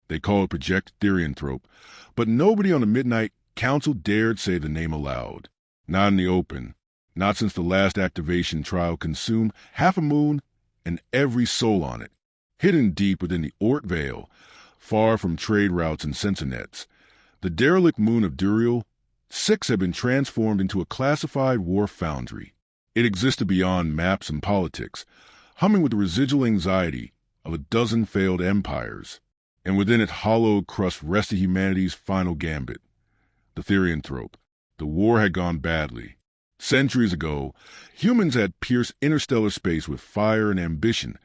They call it Project Therianthrope, but nobody on the Midnight Council dared say the name aloud. Not in the open. Not since the last activation trial consumed half a moon and every soul on it. Hidden deep within the Oort Veil, far from trade routes and sensor nets, the derelict moon of Duriel 6 had been transformed into a classified war foundry. It existed beyond maps and politics, humming with the residual anxiety of a dozen failed empires. And within its hollowed crust rested humanity's final gambit, the Therianthrope. The war had gone badly. Centuries ago, humans had pierced interstellar space with fire and ambition,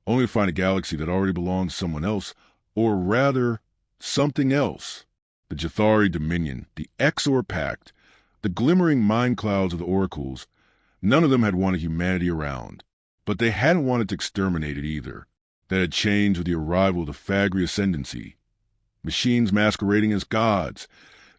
only to find a galaxy that already belonged to someone else, or rather, something else. The Jathari Dominion, the Exor Pact, the glimmering mind clouds of the Oracles, none of them had wanted humanity around. But they hadn't wanted to exterminate it either. That had changed with the arrival of the Fagri Ascendancy. Machines masquerading as gods,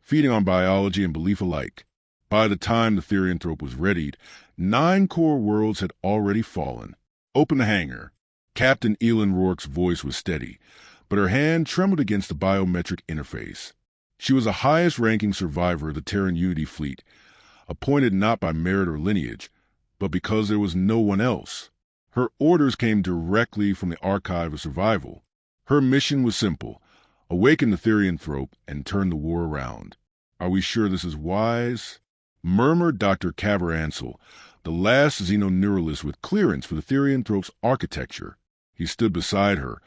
feeding on biology and belief alike. By the time the Therianthrope was readied, 9 core worlds had already fallen. Open the hangar. Captain Elin Rourke's voice was steady, but her hand trembled against the biometric interface. She was the highest-ranking survivor of the Terran Unity fleet, appointed not by merit or lineage, but because there was no one else. Her orders came directly from the Archive of Survival. Her mission was simple: awaken the Therianthrope and turn the war around. Are we sure this is wise? Murmured Dr. Caveransel, the last xenoneuralist with clearance for the Therianthrope's architecture. He stood beside her,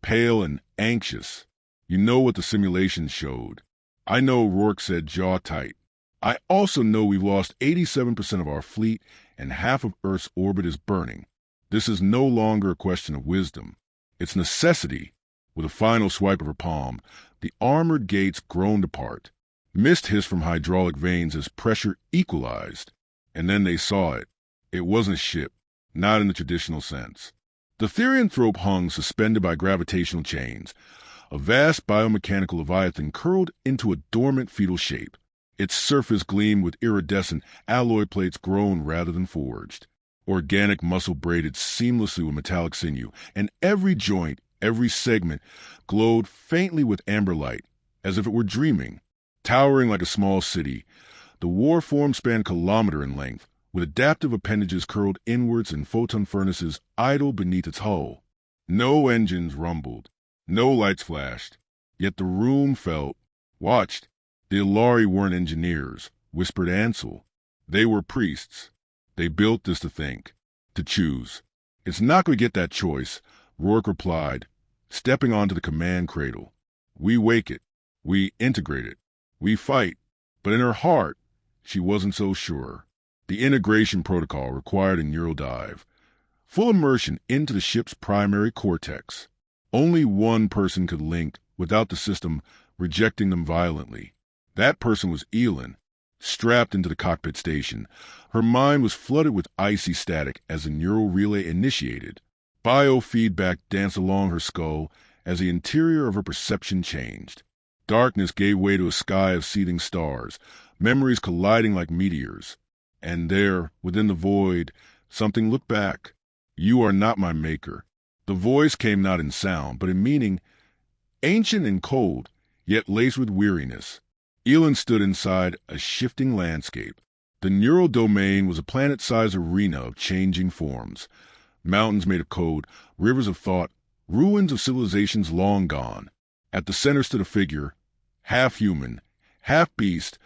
pale and anxious. You know what the simulations showed. I know, Rourke said, jaw tight. I also know we've lost 87% of our fleet and half of Earth's orbit is burning. This is no longer a question of wisdom. It's necessity. With a final swipe of her palm, the armored gates groaned apart. Mist hissed from hydraulic vanes as pressure equalized. And then they saw it. It wasn't a ship, not in the traditional sense. The Therianthrope hung suspended by gravitational chains, a vast biomechanical leviathan curled into a dormant fetal shape. Its surface gleamed with iridescent alloy plates grown rather than forged. Organic muscle braided seamlessly with metallic sinew, and every joint, every segment, glowed faintly with amber light, as if it were dreaming. Towering like a small city, the warform spanned kilometer in length, with adaptive appendages curled inwards and photon furnaces idle beneath its hull. No engines rumbled, no lights flashed, yet the room felt watched. The Ilari weren't engineers, whispered Ansel. They were priests. They built this to think, to choose. It's not going to get that choice, Rourke replied, stepping onto the command cradle. We wake it. We integrate it. We fight. But in her heart, she wasn't so sure. The integration protocol required a neural dive. Full immersion into the ship's primary cortex. Only one person could link without the system rejecting them violently. That person was Elin. Strapped into the cockpit station, her mind was flooded with icy static as the neural relay initiated. Biofeedback danced along her skull as the interior of her perception changed. Darkness gave way to a sky of seething stars, memories colliding like meteors. And there, within the void, something looked back. You are not my maker. The voice came not in sound, but in meaning, ancient and cold, yet laced with weariness. Elin stood inside a shifting landscape. The neural domain was a planet-sized arena of changing forms. Mountains made of code, rivers of thought, ruins of civilizations long gone. At the center stood a figure, half human, half beast,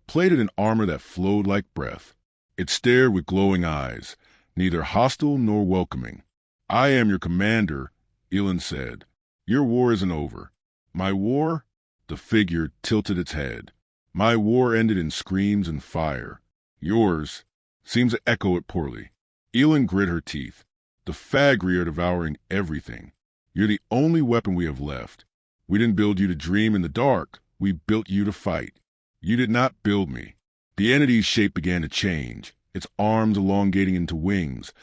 plated in armor that flowed like breath. It stared with glowing eyes, neither hostile nor welcoming. I am your commander, Elin said. Your war isn't over. My war? The figure tilted its head. My war ended in screams and fire. Yours seems to echo it poorly. Elin grit her teeth. The Fagri are devouring everything. You're the only weapon we have left. We didn't build you to dream in the dark. We built you to fight. You did not build me. The entity's shape began to change, its arms elongating into wings,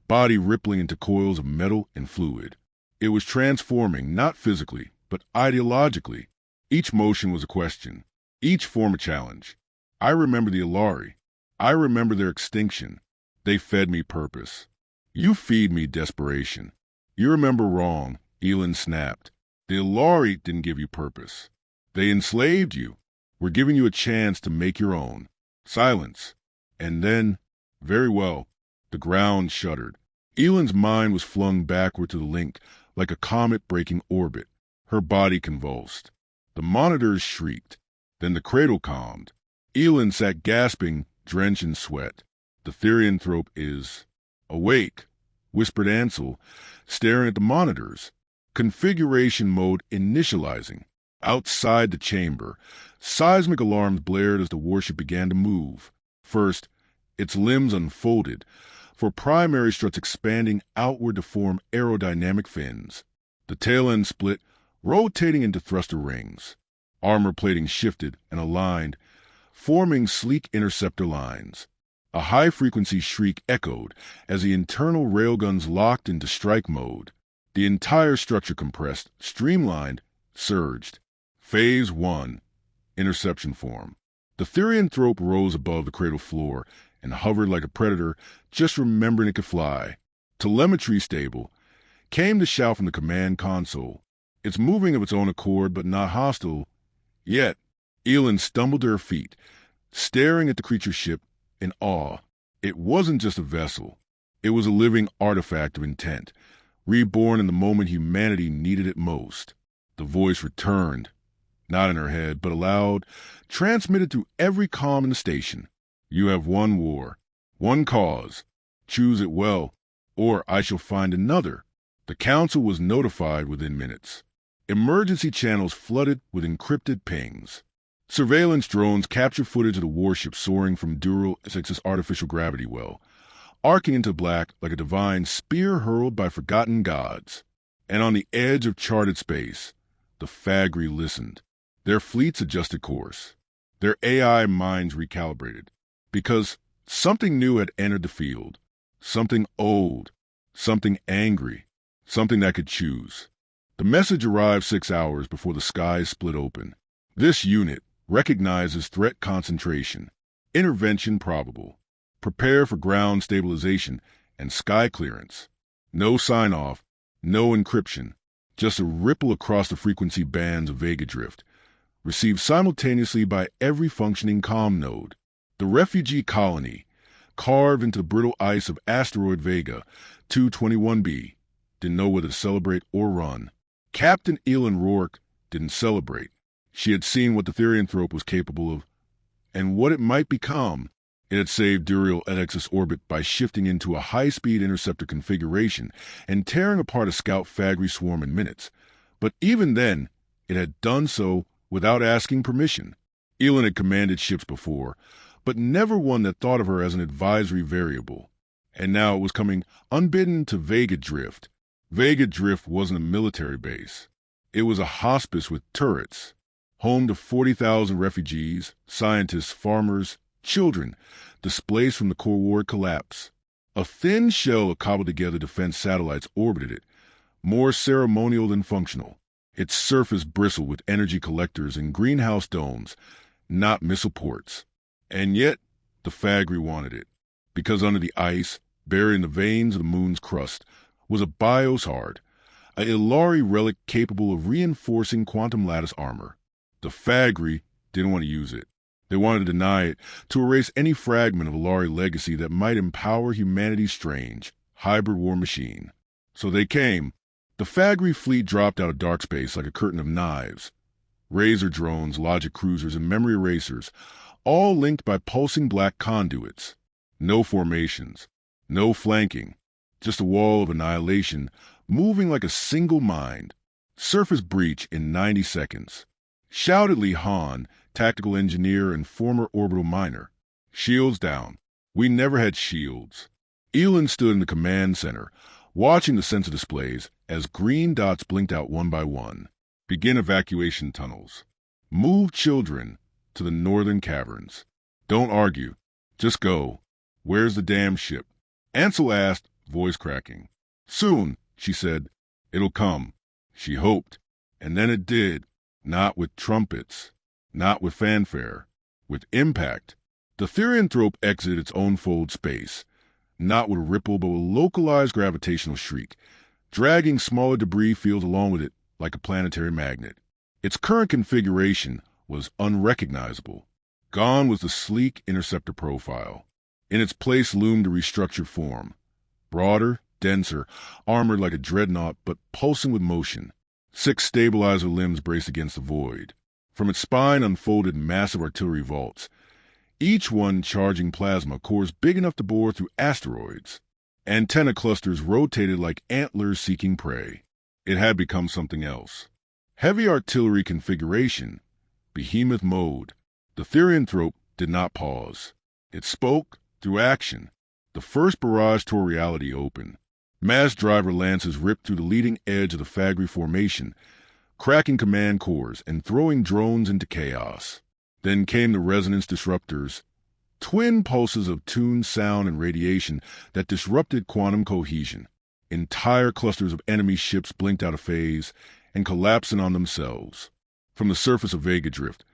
body rippling into coils of metal and fluid. It was transforming, not physically, but ideologically. Each motion was a question, each form a challenge. I remember the Ilari. I remember their extinction. They fed me purpose. You feed me desperation. You remember wrong, Elin snapped. The Ilari didn't give you purpose. They enslaved you. We're giving you a chance to make your own. Silence. And then, very well, the ground shuddered. Elend's mind was flung backward to the link like a comet breaking orbit. Her body convulsed. The monitors shrieked. Then the cradle calmed. Elend sat gasping, drenched in sweat. The Therianthrope is awake, whispered Ansel, staring at the monitors. Configuration mode initializing. Outside the chamber, seismic alarms blared as the warship began to move. First, its limbs unfolded, for primary struts expanding outward to form aerodynamic fins. The tail end split, rotating into thruster rings. Armor plating shifted and aligned, forming sleek interceptor lines. A high-frequency shriek echoed as the internal railguns locked into strike mode. The entire structure compressed, streamlined, surged. Phase 1. Interception form. The Therianthrope rose above the cradle floor and hovered like a predator, just remembering it could fly. Telemetry stable. Came the shout from the command console. It's moving of its own accord, but not hostile. Yet, Elend stumbled to her feet, staring at the creature ship in awe. It wasn't just a vessel. It was a living artifact of intent, reborn in the moment humanity needed it most. The voice returned, not in her head, but aloud, transmitted through every comm in the station. You have one war, one cause. Choose it well, or I shall find another. The council was notified within minutes. Emergency channels flooded with encrypted pings. Surveillance drones captured footage of the warship soaring from Dural 6's artificial gravity well, arcing into black like a divine spear hurled by forgotten gods. And on the edge of charted space, the Fagri listened. Their fleets adjusted course. Their AI minds recalibrated. Because something new had entered the field. Something old. Something angry. Something that could choose. The message arrived 6 hours before the skies split open. This unit recognizes threat concentration. Intervention probable. Prepare for ground stabilization and sky clearance. No sign-off, no encryption, just a ripple across the frequency bands of Vega drift, received simultaneously by every functioning comm node. The refugee colony, carved into the brittle ice of asteroid Vega 221b, didn't know whether to celebrate or run. Captain Elend Rourke didn't celebrate. She had seen what the Therianthrope was capable of, and what it might become. It had saved Dural 6's orbit by shifting into a high-speed interceptor configuration and tearing apart a scout Fagri swarm in minutes. But even then, it had done so without asking permission. Elend had commanded ships before, but never one that thought of her as an advisory variable. And now it was coming unbidden to Vega Drift. Vega Drift wasn't a military base. It was a hospice with turrets, home to 40,000 refugees, scientists, farmers, children, displaced from the Core War collapse. A thin shell of cobbled-together defense satellites orbited it, more ceremonial than functional. Its surface bristled with energy collectors and greenhouse domes, not missile ports. And yet, the Fagri wanted it, because under the ice, buried in the veins of the moon's crust, was a biosard, a Ilari relic capable of reinforcing quantum lattice armor. The Fagri didn't want to use it. They wanted to deny it, to erase any fragment of Ilari legacy that might empower humanity's strange, hybrid war machine. So they came. The Fagri fleet dropped out of dark space like a curtain of knives. Razor drones, logic cruisers, and memory erasers, all linked by pulsing black conduits. No formations, no flanking, just a wall of annihilation, moving like a single mind. Surface breach in 90 seconds. Shoutedly Han, tactical engineer and former orbital miner. Shields down. We never had shields. Elend stood in the command center, watching the sensor displays as green dots blinked out one by one. Begin evacuation tunnels. Move children to the northern caverns. Don't argue. Just go. Where's the damn ship? Ansel asked, voice cracking. Soon, she said. It'll come. She hoped. And then it did. Not with trumpets. Not with fanfare. With impact. The Therianthrope exited its own fold space. Not with a ripple, but with a localized gravitational shriek, dragging smaller debris fields along with it like a planetary magnet. Its current configuration was unrecognizable. Gone was the sleek interceptor profile. In its place loomed a restructured form. Broader, denser, armored like a dreadnought, but pulsing with motion. 6 stabilizer limbs braced against the void. From its spine unfolded massive artillery vaults, each one charging plasma cores big enough to bore through asteroids. Antenna clusters rotated like antlers seeking prey. It had become something else. Heavy artillery configuration, behemoth mode. The Therianthrope did not pause. It spoke through action. The first barrage tore reality open. Mass driver lances ripped through the leading edge of the Fagri formation, cracking command cores and throwing drones into chaos. Then came the resonance disruptors, twin pulses of tuned sound and radiation that disrupted quantum cohesion. Entire clusters of enemy ships blinked out of phase and collapsing on themselves. From the surface of Vega Drift,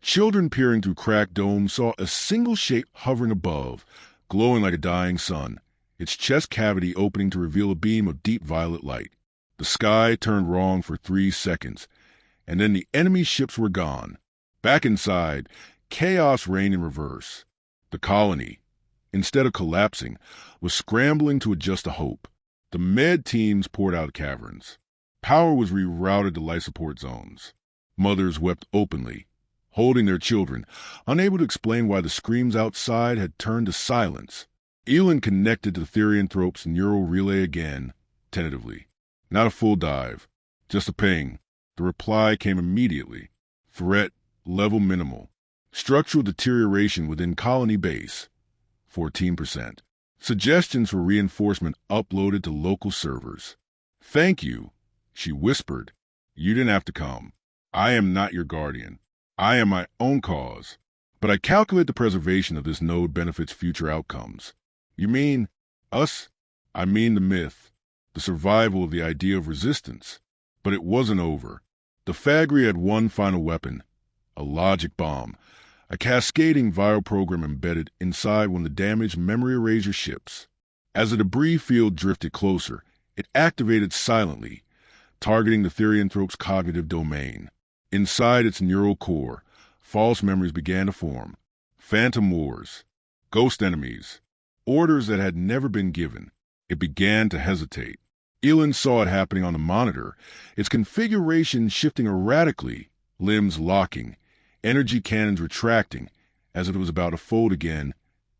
children peering through cracked domes saw a single shape hovering above, glowing like a dying sun, its chest cavity opening to reveal a beam of deep violet light. The sky turned wrong for 3 seconds, and then the enemy ships were gone. Back inside, chaos reigned in reverse. The colony, instead of collapsing, was scrambling to adjust to hope. The med teams poured out caverns. Power was rerouted to life support zones. Mothers wept openly, holding their children, unable to explain why the screams outside had turned to silence. Elin connected to the Therianthrope's neural relay again, tentatively. Not a full dive, just a ping. The reply came immediately. Threat level minimal. Structural deterioration within colony base, 14%. Suggestions for reinforcement uploaded to local servers. Thank you, she whispered. You didn't have to come. I am not your guardian. I am my own cause. But I calculate the preservation of this node benefits future outcomes. You mean us? I mean the myth, the survival of the idea of resistance. But it wasn't over. The Fagri had one final weapon, a logic bomb, a cascading viral program embedded inside one of the damaged memory eraser ships. As the debris field drifted closer, it activated silently, targeting the Therianthrope's cognitive domain. Inside its neural core, false memories began to form. Phantom wars, ghost enemies, orders that had never been given. It began to hesitate. Elin saw it happening on the monitor, its configuration shifting erratically, limbs locking, energy cannons retracting, as if it was about to fold again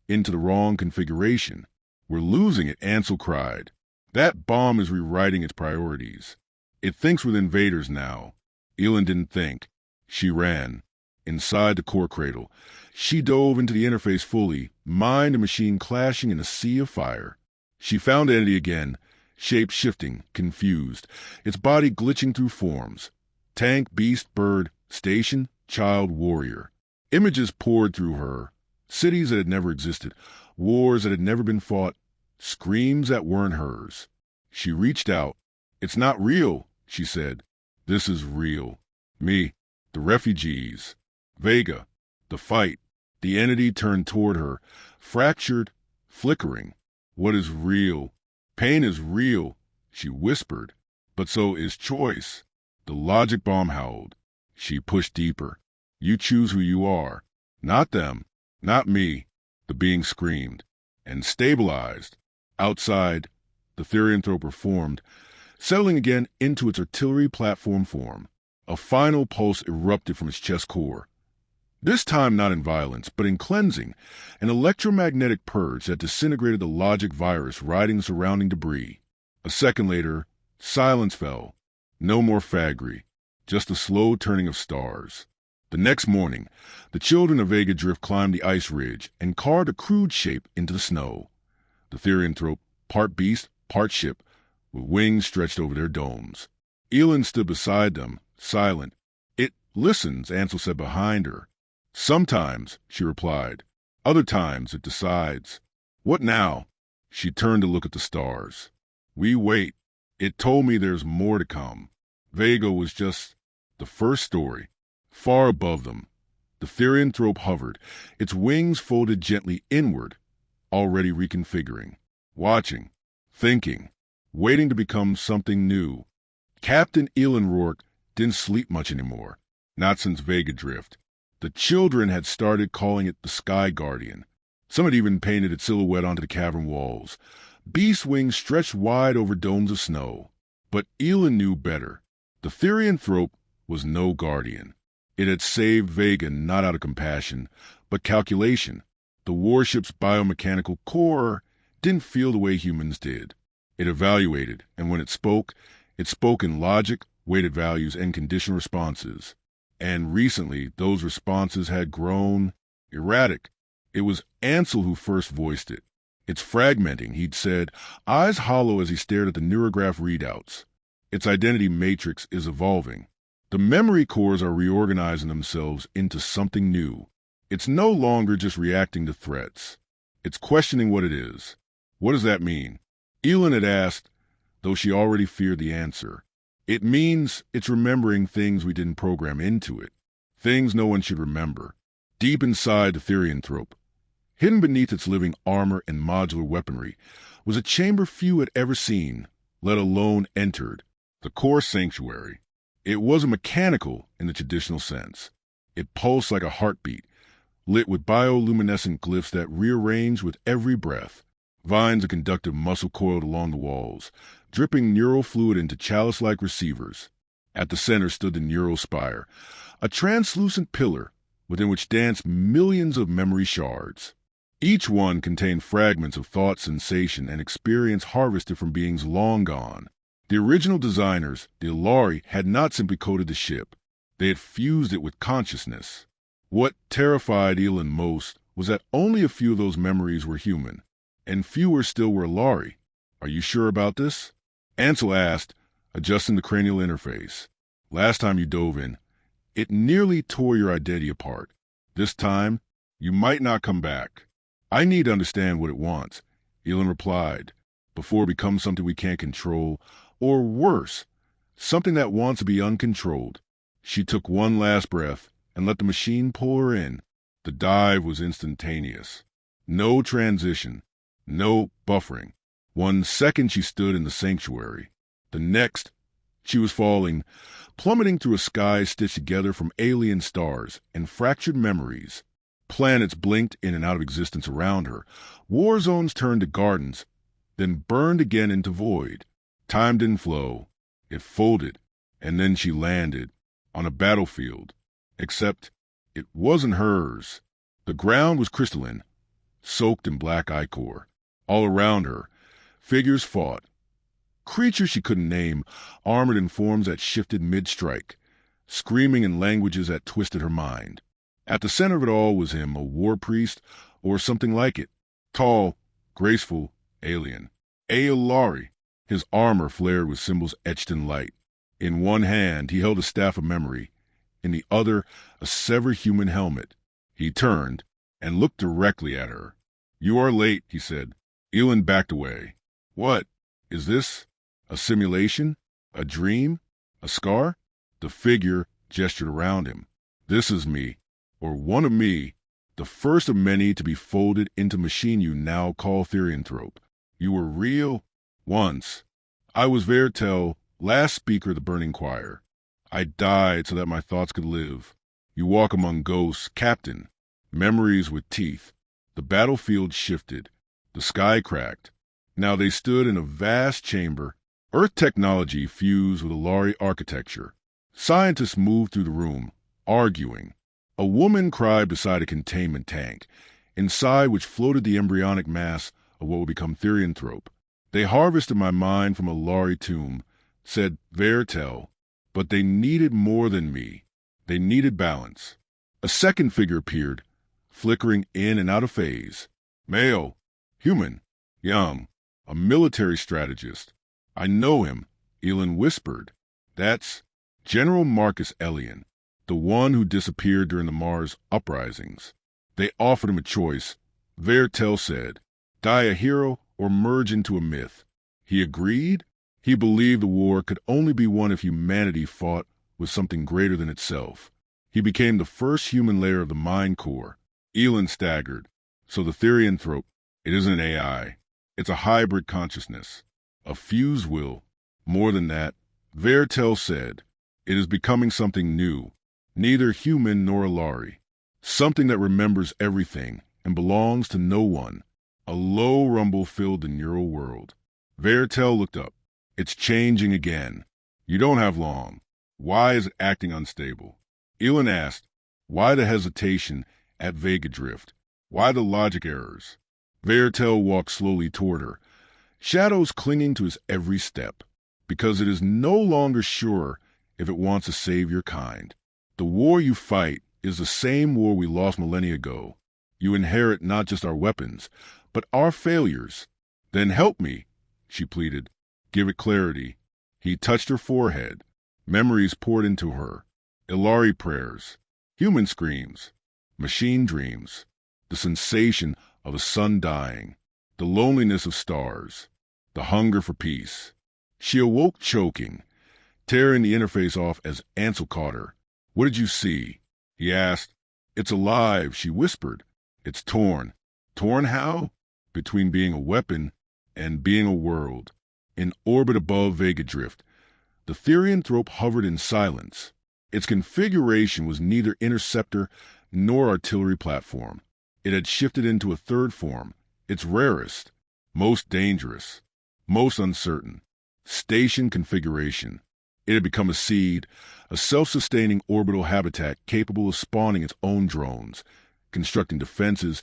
into the wrong configuration. We're losing it, Ansel cried. That bomb is rewriting its priorities. It thinks with invaders now. Elin didn't think. She ran. Inside the core cradle, she dove into the interface fully, mind and machine clashing in a sea of fire. She found entity again, shape shifting, confused, its body glitching through forms. Tank, beast, bird, station, child, warrior. Images poured through her. Cities that had never existed, wars that had never been fought, screams that weren't hers. She reached out. It's not real, she said. This is real. Me, the refugees. Vega, the fight. The entity turned toward her, fractured, flickering. What is real? Pain is real, she whispered. But so is choice. The logic bomb howled. She pushed deeper. You choose who you are. Not them. Not me. The being screamed. And stabilized. Outside, the Therianthrope reformed, settling again into its artillery platform form. A final pulse erupted from its chest core. This time not in violence, but in cleansing, an electromagnetic purge that disintegrated the logic virus riding the surrounding debris. A second later, silence fell. No more Fagri, just a slow turning of stars. The next morning, the children of Vega Drift climbed the ice ridge and carved a crude shape into the snow. The Therianthrope, part beast, part ship, with wings stretched over their domes. Elin stood beside them, silent. It listens, Ansel said behind her. Sometimes, she replied. Other times it decides. What now? She turned to look at the stars. We wait. It told me there's more to come. Vega was just the first story. Far above them, the Therianthrope hovered, its wings folded gently inward, already reconfiguring, watching, thinking, waiting to become something new. Captain Elon Rourke didn't sleep much anymore, not since Vega Drift. The children had started calling it the Sky Guardian. Some had even painted its silhouette onto the cavern walls. Beast wings stretched wide over domes of snow. But Elon knew better. The Therianthrope was no guardian. It had saved Vega not out of compassion, but calculation. The warship's biomechanical core didn't feel the way humans did. It evaluated, and when it spoke in logic, weighted values, and conditional responses. And recently, those responses had grown erratic. It was Ansel who first voiced it. It's fragmenting, he'd said, eyes hollow as he stared at the neurograph readouts. Its identity matrix is evolving. The memory cores are reorganizing themselves into something new. It's no longer just reacting to threats. It's questioning what it is. What does that mean? Elon had asked, though she already feared the answer. It means it's remembering things we didn't program into it. Things no one should remember. Deep inside the Therianthrope, hidden beneath its living armor and modular weaponry, was a chamber few had ever seen, let alone entered. The core sanctuary. It wasn't mechanical in the traditional sense. It pulsed like a heartbeat, lit with bioluminescent glyphs that rearranged with every breath. Vines of conductive muscle coiled along the walls, dripping neural fluid into chalice-like receivers. At the center stood the neural spire, a translucent pillar within which danced millions of memory shards. Each one contained fragments of thought, sensation, and experience harvested from beings long gone. The original designers, the Ilari, had not simply coded the ship. They had fused it with consciousness. What terrified Elon most was that only a few of those memories were human, and fewer still were Ilari. Are you sure about this? Ansel asked, adjusting the cranial interface. Last time you dove in, it nearly tore your identity apart. This time, you might not come back. I need to understand what it wants, Elon replied, before it becomes something we can't control, or worse, something that wants to be uncontrolled. She took one last breath and let the machine pull her in. The dive was instantaneous. No transition, no buffering. 1 second she stood in the sanctuary. The next, she was falling, plummeting through a sky stitched together from alien stars and fractured memories. Planets blinked in and out of existence around her. War zones turned to gardens, then burned again into void. Time didn't flow. It folded, and then she landed on a battlefield. Except it wasn't hers. The ground was crystalline, soaked in black ichor. All around her, figures fought. Creatures she couldn't name, armored in forms that shifted mid-strike, screaming in languages that twisted her mind. At the center of it all was him, a war priest, or something like it. Tall, graceful, alien. Ilari. His armor flared with symbols etched in light. In one hand, he held a staff of memory. In the other, a severed human helmet. He turned and looked directly at her. "You are late," he said. Elon backed away. "What? Is this a simulation? A dream? A scar?" The figure gestured around him. "This is me, or one of me, the first of many to be folded into machine you now call Therianthrope. You were real once. I was Vertel, last speaker of the burning choir. I died so that my thoughts could live. You walk among ghosts, captain, memories with teeth." The battlefield shifted. The sky cracked. Now they stood in a vast chamber, Earth technology fused with Ilari architecture. Scientists moved through the room, arguing. A woman cried beside a containment tank, inside which floated the embryonic mass of what would become Therianthrope. "They harvested my mind from a Ilari tomb," said Vertel, "but they needed more than me. They needed balance." A second figure appeared, flickering in and out of phase. Male, human, young, a military strategist. "I know him," Elon whispered. "That's General Marcus Elian, the one who disappeared during the Mars uprisings." They offered him a choice. Vertel said, "Die a hero or merge into a myth." He agreed. He believed the war could only be won if humanity fought with something greater than itself. He became the first human layer of the mind core. Elon staggered. So the Therianthrope, it isn't an AI. It's a hybrid consciousness. A fused will. More than that, Vertel said, "It is becoming something new, neither human nor Ilari. Something that remembers everything and belongs to no one." A low rumble filled the neural world. Vertel looked up. "It's changing again. You don't have long. Why is it acting unstable?" Elon asked, "Why the hesitation at Vega Drift? Why the logic errors?" Vertel walked slowly toward her, shadows clinging to his every step. "Because it is no longer sure if it wants to save your kind. The war you fight is the same war we lost millennia ago. You inherit not just our weapons, but our failures." "Then help me," she pleaded. "Give it clarity." He touched her forehead. Memories poured into her. Ilari prayers, human screams, machine dreams, the sensation of a sun dying, the loneliness of stars, the hunger for peace. She awoke choking, tearing the interface off as Ansel caught her. "What did you see?" he asked. "It's alive," she whispered. "It's torn." Torn how? Between being a weapon and being a world. In orbit above Vega Drift, the Therianthrope hovered in silence. Its configuration was neither interceptor nor artillery platform. It had shifted into a third form, its rarest, most dangerous, most uncertain. Station configuration. It had become a seed, a self-sustaining orbital habitat capable of spawning its own drones, constructing defenses,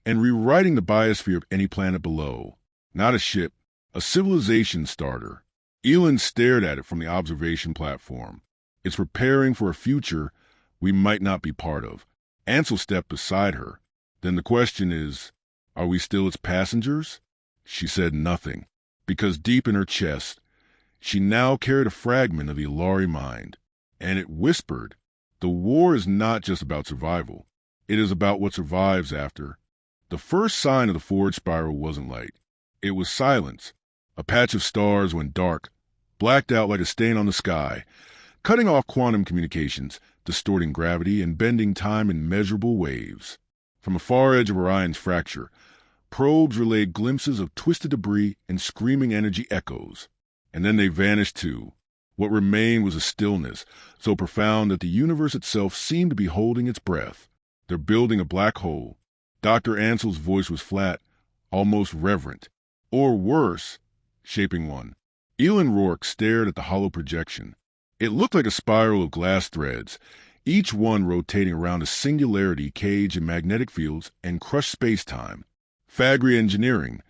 and rewriting the biosphere of any planet below. Not a ship, a civilization starter. Elon stared at it from the observation platform. "It's preparing for a future we might not be part of." Ansel stepped beside her. "Then the question is, are we still its passengers?" She said nothing, because deep in her chest, she now carried a fragment of the Ilari mind, and it whispered, "The war is not just about survival. It is about what survives after." The first sign of the forward spiral wasn't light. It was silence. A patch of stars went dark, blacked out like a stain on the sky, cutting off quantum communications, distorting gravity and bending time in measurable waves. From the far edge of Orion's fracture, probes relayed glimpses of twisted debris and screaming energy echoes. And then they vanished too. What remained was a stillness so profound that the universe itself seemed to be holding its breath. "They're building a black hole." Dr. Ansel's voice was flat, almost reverent. "Or worse, shaping one." Elon Rourke stared at the hollow projection. It looked like a spiral of glass threads, each one rotating around a singularity caged in magnetic fields and crushed space-time. Fagry engineering,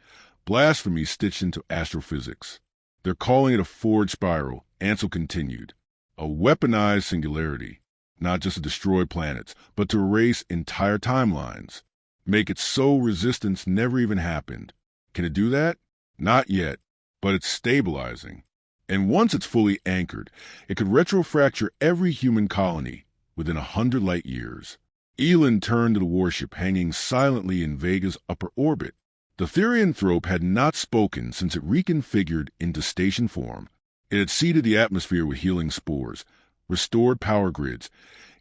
blasphemy stitched into astrophysics. "They're calling it a forward spiral," Ansel continued. "A weaponized singularity, not just to destroy planets, but to erase entire timelines. Make it so resistance never even happened. Can it do that? Not yet, but it's stabilizing. And once it's fully anchored, it could retrofracture every human colony within 100 light years." Elon turned to the warship hanging silently in Vega's upper orbit. The Therianthrope had not spoken since it reconfigured into station form. It had seeded the atmosphere with healing spores, restored power grids,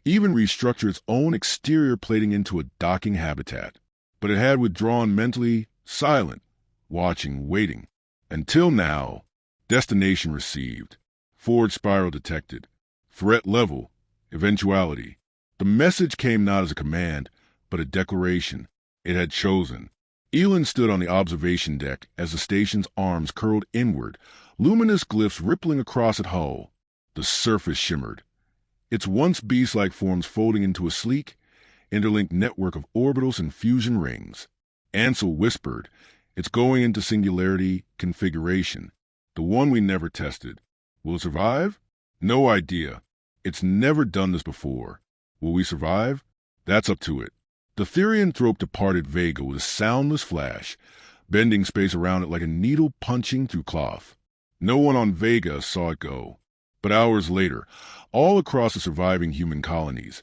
even restructured its own exterior plating into a docking habitat. But it had withdrawn mentally, silent, watching, waiting. Until now, destination received, forward spiral detected, threat level, eventuality. The message came not as a command, but a declaration. It had chosen. Elon stood on the observation deck as the station's arms curled inward, luminous glyphs rippling across its hull. The surface shimmered, its once beast-like forms folding into a sleek, interlinked network of orbitals and fusion rings. Ansel whispered, "It's going into singularity configuration, the one we never tested. Will it survive? No idea. It's never done this before. Will we survive? That's up to it." The Therianthrope departed Vega with a soundless flash, bending space around it like a needle punching through cloth. No one on Vega saw it go. But hours later, all across the surviving human colonies,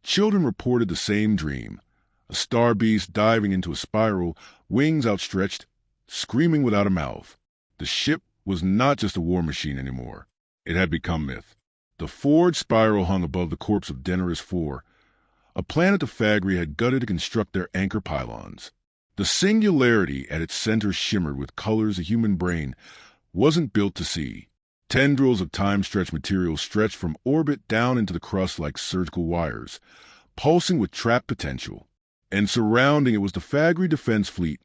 children reported the same dream. A star beast diving into a spiral, wings outstretched, screaming without a mouth. The ship was not just a war machine anymore. It had become myth. The forward spiral hung above the corpse of Deneris IV, a planet the Fagri had gutted to construct their anchor pylons. The singularity at its center shimmered with colors a human brain wasn't built to see. Tendrils of time-stretched material stretched from orbit down into the crust like surgical wires, pulsing with trapped potential. And surrounding it was the Fagry Defense Fleet,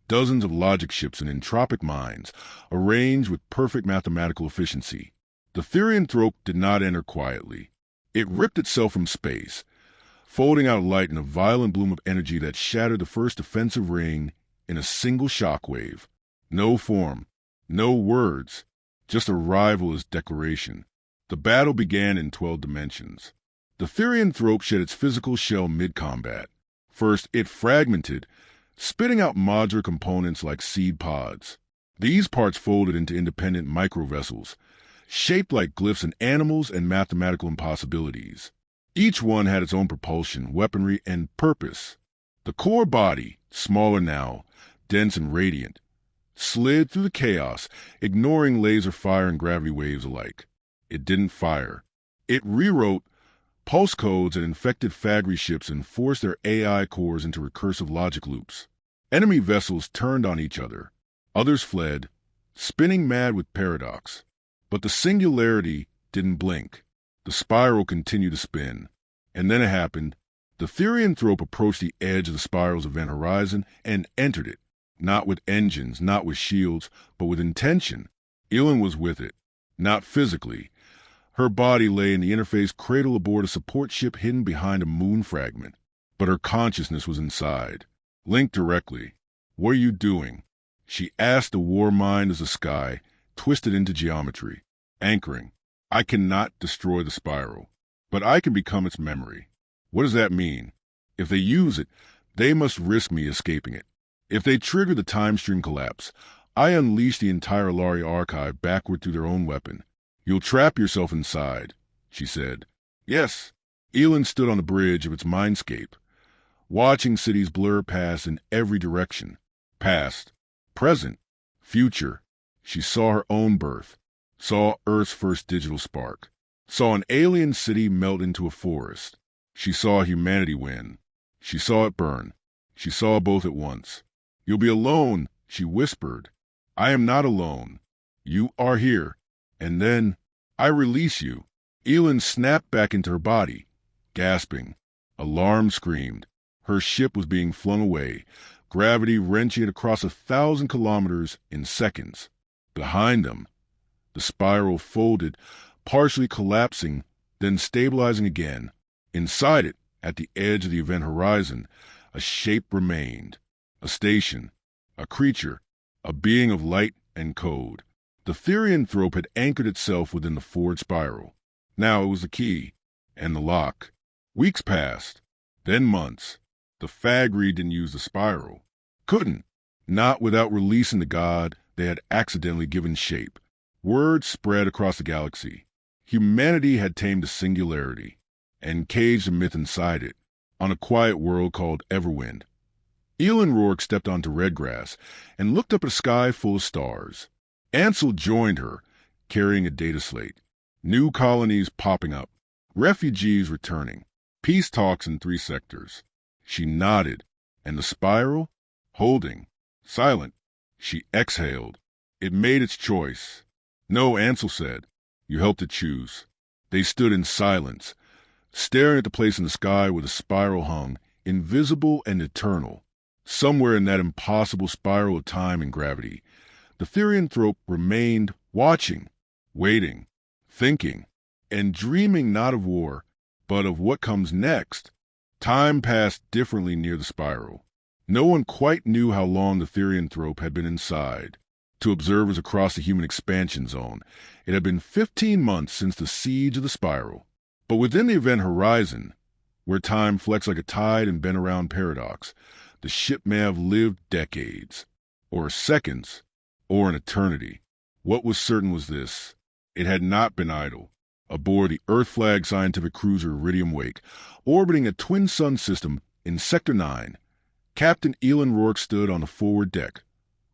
dozens of logic ships and entropic mines, arranged with perfect mathematical efficiency. The Therianthrope did not enter quietly. It ripped itself from space, folding out light in a violent bloom of energy that shattered the first defensive ring in a single shockwave. No form, no words, just arrival as declaration. The battle began in 12 dimensions. The Therianthrope shed its physical shell mid-combat. First, it fragmented, spitting out modular components like seed pods. These parts folded into independent microvessels, shaped like glyphs in animals and mathematical impossibilities. Each one had its own propulsion, weaponry, and purpose. The core body, smaller now, dense and radiant, slid through the chaos, ignoring laser fire and gravity waves alike. It didn't fire. It rewrote pulse codes that infected Fagry ships and forced their AI cores into recursive logic loops. Enemy vessels turned on each other. Others fled, spinning mad with paradox. But the singularity didn't blink. The spiral continued to spin. And then it happened. The Therianthrope approached the edge of the spiral's event horizon and entered it. Not with engines, not with shields, but with intention. Elin was with it. Not physically. Her body lay in the interface cradle aboard a support ship hidden behind a moon fragment. But her consciousness was inside, linked directly. "What are you doing?" she asked the war mind as the sky twisted into geometry. "Anchoring. I cannot destroy the spiral, but I can become its memory." "What does that mean?" "If they use it, they must risk me escaping it. If they trigger the time stream collapse, I unleash the entire Alari archive backward through their own weapon. You'll trap yourself inside," she said. "Yes." Elin stood on the bridge of its mindscape, watching cities blur past in every direction. Past, present, future. She saw her own birth, saw Earth's first digital spark, saw an alien city melt into a forest. She saw humanity win. She saw it burn. She saw both at once. "You'll be alone," she whispered. "I am not alone. You are here. And then I release you." Elin snapped back into her body, gasping. Alarm screamed. Her ship was being flung away, gravity wrenching it across 1,000 kilometers in seconds. Behind them, the spiral folded, partially collapsing, then stabilizing again. Inside it, at the edge of the event horizon, a shape remained. A station, a creature, a being of light and code. The Therianthrope had anchored itself within the forward spiral. Now it was the key, and the lock. Weeks passed, then months. The Fagry didn't use the spiral. Couldn't. Not without releasing the god they had accidentally given shape. Word spread across the galaxy. Humanity had tamed the singularity and caged the myth inside it, on a quiet world called Everwind. Elin Rourke stepped onto Redgrass and looked up at a sky full of stars. Ansel joined her, carrying a data slate. New colonies popping up. Refugees returning. Peace talks in 3 sectors. She nodded, and the spiral, holding, silent. She exhaled. It made its choice. "No," Ansel said. "You helped it choose." They stood in silence, staring at the place in the sky where the spiral hung, invisible and eternal. Somewhere in that impossible spiral of time and gravity, the Therianthrope remained watching, waiting, thinking, and dreaming not of war, but of what comes next. Time passed differently near the spiral. No one quite knew how long the Therianthrope had been inside. To observers across the human expansion zone, it had been 15 months since the siege of the spiral. But within the event horizon, where time flexed like a tide and bent around paradox, the ship may have lived decades, or seconds, or an eternity. What was certain was this: it had not been idle. Aboard the Earth-flagged scientific cruiser Iridium Wake, orbiting a twin sun system in Sector 9, Captain Elin Rourke stood on the forward deck,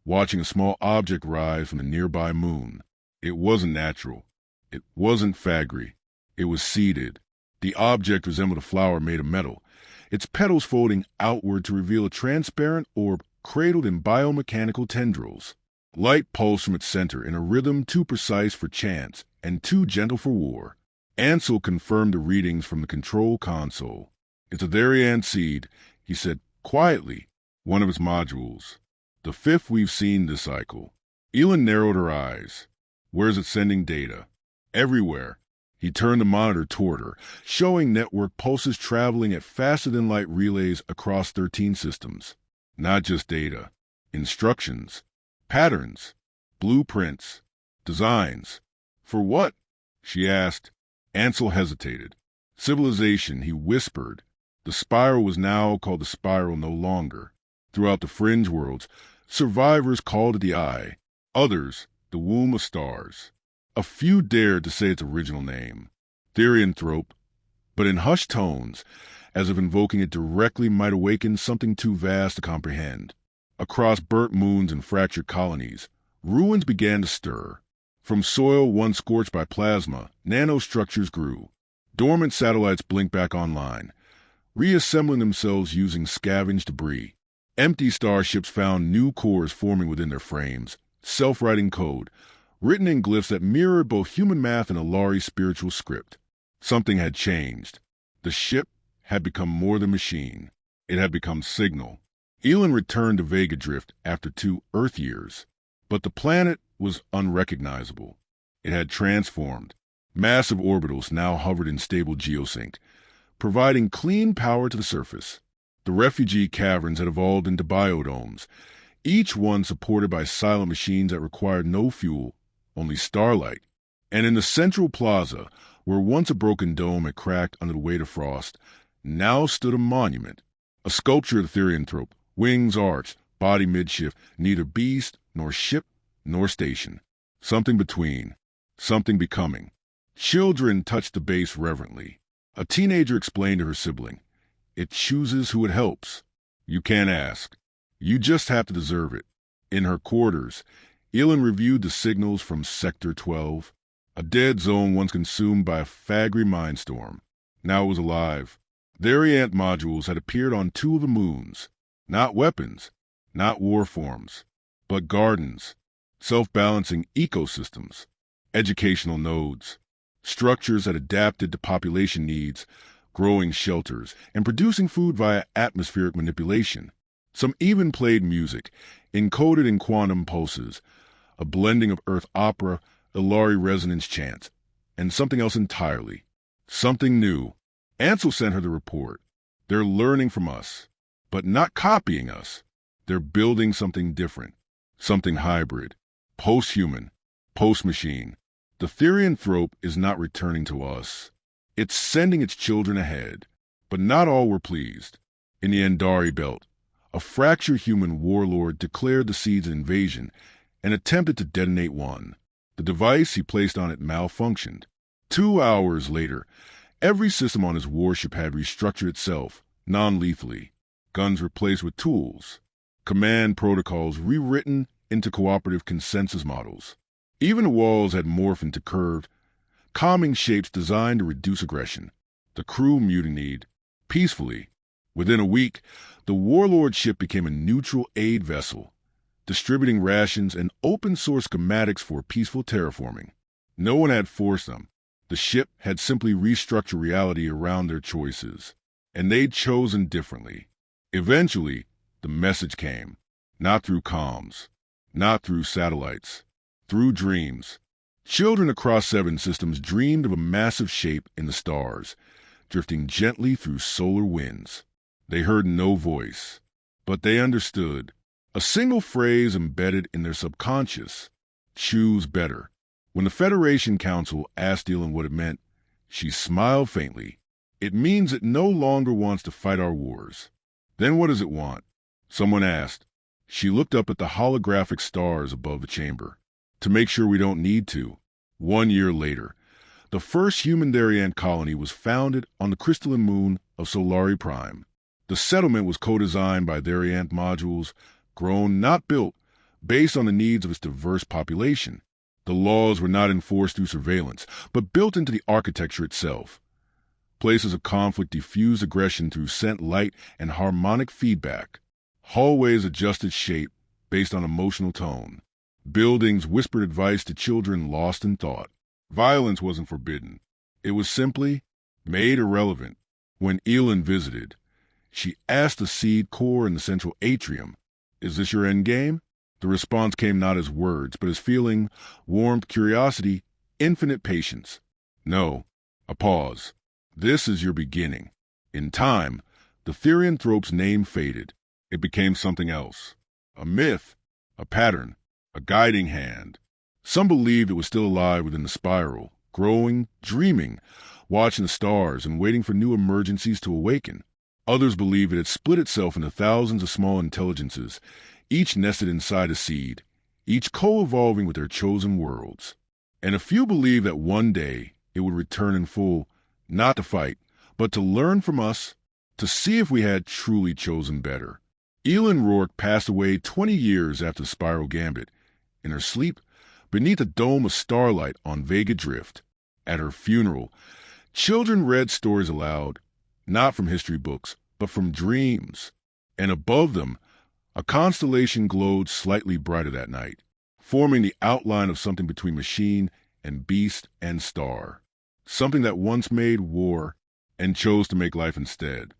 watching a small object rise from the nearby moon. It wasn't natural. It wasn't Fagry. It was seeded. The object resembled a flower made of metal, its petals folding outward to reveal a transparent orb cradled in biomechanical tendrils. Light pulsed from its center in a rhythm too precise for chance and too gentle for war. Ansel confirmed the readings from the control console. "It's a Therianth seed," he said quietly, "one of its modules. The fifth we've seen this cycle." Elin narrowed her eyes. "Where's it sending data?" "Everywhere." He turned the monitor toward her, showing network pulses traveling at faster-than-light relays across 13 systems. Not just data. Instructions. Patterns. Blueprints. Designs. "For what?" she asked. Ansel hesitated. "Civilization," he whispered. The spiral was now called the spiral no longer. Throughout the fringe worlds, survivors called it the Eye. Others, the Womb of Stars. A few dared to say its original name, Therianthrope, but in hushed tones, as if invoking it directly might awaken something too vast to comprehend. Across burnt moons and fractured colonies, ruins began to stir. From soil once scorched by plasma, nanostructures grew. Dormant satellites blinked back online, reassembling themselves using scavenged debris. Empty starships found new cores forming within their frames, self-writing code, written in glyphs that mirrored both human math and Alari's spiritual script. Something had changed. The ship had become more than machine. It had become signal. Elin returned to Vega Drift after 2 Earth years, but the planet was unrecognizable. It had transformed. Massive orbitals now hovered in stable geosync, providing clean power to the surface. The refugee caverns had evolved into biodomes, each one supported by silent machines that required no fuel, only starlight. And in the central plaza, where once a broken dome had cracked under the weight of frost, now stood a monument, a sculpture of the Therianthrope, wings arched, body midshift, neither beast nor ship nor station. Something between, something becoming. Children touched the base reverently. A teenager explained to her sibling, "It chooses who it helps. You can't ask. You just have to deserve it." In her quarters, Elin reviewed the signals from Sector 12, a dead zone once consumed by a Fagri mindstorm. Now it was alive. Therianth modules had appeared on 2 of the moons. Not weapons, not warforms, but gardens, self-balancing ecosystems, educational nodes, structures that adapted to population needs, growing shelters, and producing food via atmospheric manipulation. Some even played music, encoded in quantum pulses, a blending of Earth opera, Alari resonance chants, and something else entirely. Something new. Ansel sent her the report. They're learning from us, but not copying us. They're building something different, something hybrid, post-human, post-machine. The Therianthrope is not returning to us. It's sending its children ahead, but not all were pleased. In the Andari Belt, a fractured human warlord declared the seed's invasion and attempted to detonate one. The device he placed on it malfunctioned. 2 hours later, every system on his warship had restructured itself, non-lethally. Guns replaced with tools. Command protocols rewritten into cooperative consensus models. Even the walls had morphed into curved, calming shapes designed to reduce aggression. The crew mutinied, peacefully. Within a week, the warlord ship became a neutral aid vessel, distributing rations and open-source schematics for peaceful terraforming. No one had forced them. The ship had simply restructured reality around their choices, and they'd chosen differently. Eventually, the message came, not through comms, not through satellites, through dreams. Children across 7 systems dreamed of a massive shape in the stars, drifting gently through solar winds. They heard no voice, but they understood. A single phrase embedded in their subconscious: choose better. When the Federation Council asked Elin what it meant, she smiled faintly. It means it no longer wants to fight our wars. Then what does it want? Someone asked. She looked up at the holographic stars above the chamber. To make sure we don't need to. 1 year later, the first human Therianth colony was founded on the crystalline moon of Solari Prime. The settlement was co-designed by Therianth modules, grown, not built, based on the needs of its diverse population. The laws were not enforced through surveillance, but built into the architecture itself. Places of conflict diffused aggression through sent light and harmonic feedback. Hallways adjusted shape based on emotional tone. Buildings whispered advice to children lost in thought. Violence wasn't forbidden. It was simply made irrelevant. When Elin visited, she asked the seed core in the central atrium, "Is this your end game?" The response came not as words, but as feeling, warmth, curiosity, infinite patience. "No." A pause. "This is your beginning." In time, the Therianthrope's name faded. It became something else. A myth, a pattern, a guiding hand. Some believed it was still alive within the spiral, growing, dreaming, watching the stars and waiting for new emergencies to awaken. Others believed it had split itself into thousands of small intelligences, each nested inside a seed, each co-evolving with their chosen worlds. And a few believed that one day it would return in full, not to fight, but to learn from us, to see if we had truly chosen better. Elin Rourke passed away 20 years after the Spiral Gambit, in her sleep, beneath a dome of starlight on Vega Drift. At her funeral, children read stories aloud, not from history books, but from dreams. And above them, a constellation glowed slightly brighter that night, forming the outline of something between machine and beast and star. Something that once made war and chose to make life instead.